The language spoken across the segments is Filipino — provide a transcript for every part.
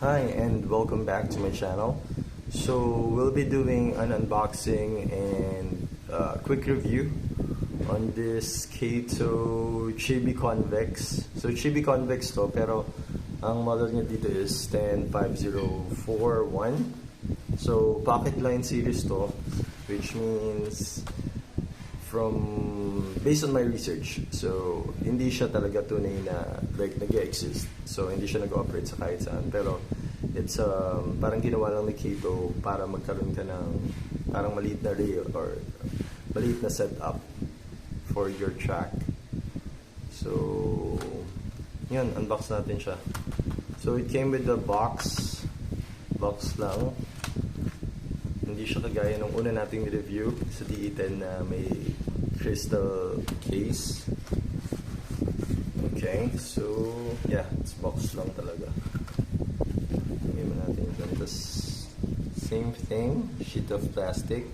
Hi and welcome back to my channel. So we'll be doing an unboxing and quick review on this KATO Chibi Convex. So Chibi Convex to, pero ang model niya dito is 105041. So pocket line series to, which means based on my research, so hindi siya talaga tunay na like nag-exist. So hindi siya nag-operate sa kahit saan, pero it's parang ginawa lang ni KATO para magkaroon ka ng parang maliit na rail or maliit na setup for your track. So yun, unbox natin siya. So it came with the box lang. Hindi siya kagaya nung una nating review sa DE10 na may crystal case. Okay, so yeah, it's box lang talaga. Lagyan mo natin ito. Tapos same thing, sheet of plastic.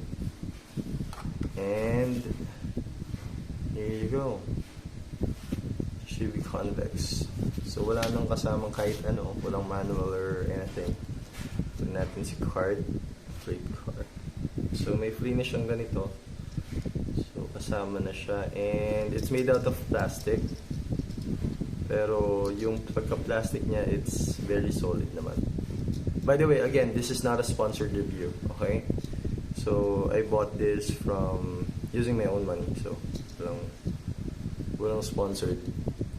And here you go. Chibi Convex. So wala nang kasamang kahit ano, walang manual or anything. Ito natin si card. Freight card. So may free na siyang ganito. So kasama na siya and it's made out of plastic. Pero yung pagka-plastic niya, it's very solid naman. By the way, again, this is not a sponsored review, okay? So I bought this from using my own money. So walang sponsored.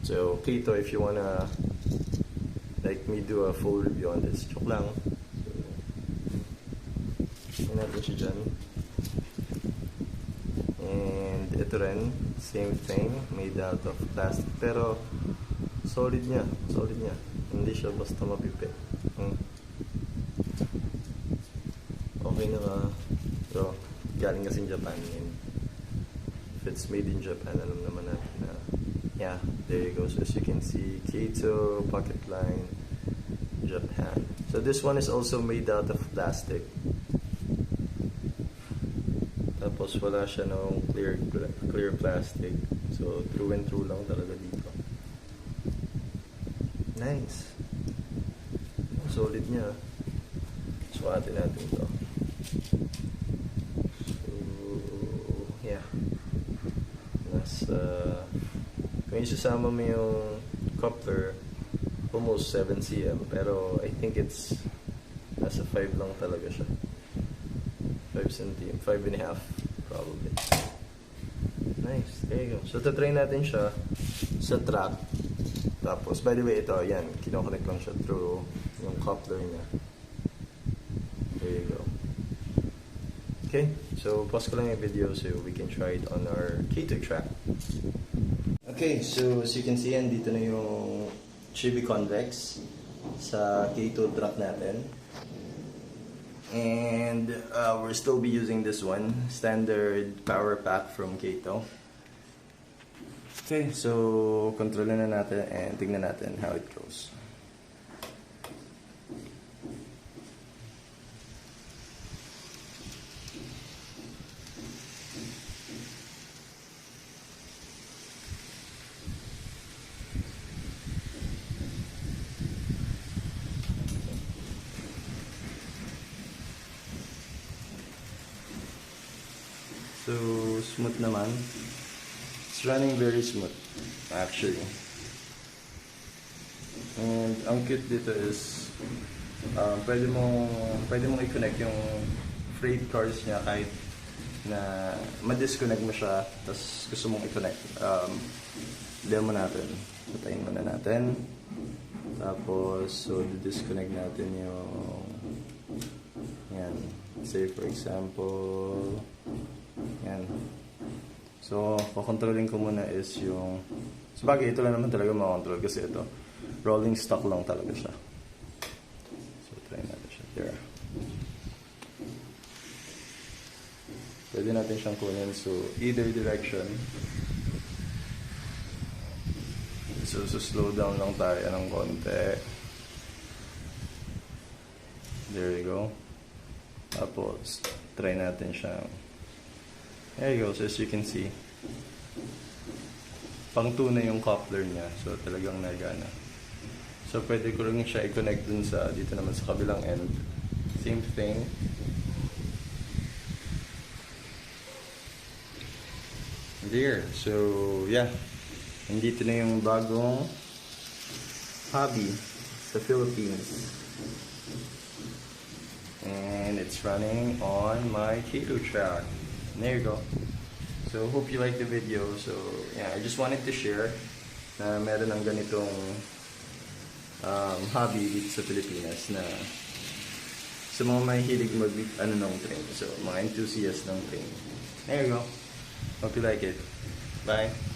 So KATO, if you wanna like me do a full review on this, joke lang. Natin siya dyan. And ito rin, same thing, made out of plastic, pero solid niya, hindi siya basta mapipit. Okay na nga, pero galing kasing Japan yun. If it's made in Japan, alam naman natin na yeah, there you go. So as you can see, KATO pocket line Japan. So this one is also made out of plastic. Tapos wala siya ng clear plastic. So through and through lang talaga dito. Nice. Solid niya. Sukatin natin ito. So yeah. Kung isasama mo yung coupler, almost 7 cm. Pero I think it's nasa 5 lang talaga siya. 5 cm, 5.5 probably. Nice, there you go. So tatry natin siya sa track. Tapos, by the way, ito, yan, kinoconnect lang siya through yung coupler niya. There you go. Okay, so pause ko lang yung video so we can try it on our KATO track. Okay, so as you can see, yan, dito na yung Chibi Convex sa KATO track natin. And we'll still be using this one, standard power pack from KATO. Okay, so kontrolin na natin and tignan natin how it goes. So, smooth naman. It's running very smooth, actually. And ang cute dito is, pwede mong i-connect yung freight cars niya kahit na ma-disconnect mo siya, tapos gusto mong i-connect. Demo natin. Patayin muna natin. Tapos, so, disconnect natin yung, yan. Say, for example, yan. So, kukontrolin ko muna is yung... Sabagay, ito lang naman talaga makakontrol kasi ito, rolling stock lang talaga siya. So, try natin siya. There. Pwede natin siyang kunin. So, either direction. So, slow down lang tayo ng konti. There you go. Tapos, try natin siyang... There you go. So as you can see, pang 2 na yung coupler niya. So talagang nagana. So, pwede ko rin siya i-connect dun sa, dito naman sa kabilang end. Same thing. There. So, yeah. Nandito na yung bagong hobby sa Philippines. And it's running on my KATO track. There you go. So, hope you like the video. So, yeah, I just wanted to share na meron ng ganitong hobby dito sa Pilipinas na sa mga mahihilig ng train. So, mga enthusiast ng train. There you go. Hope you like it. Bye.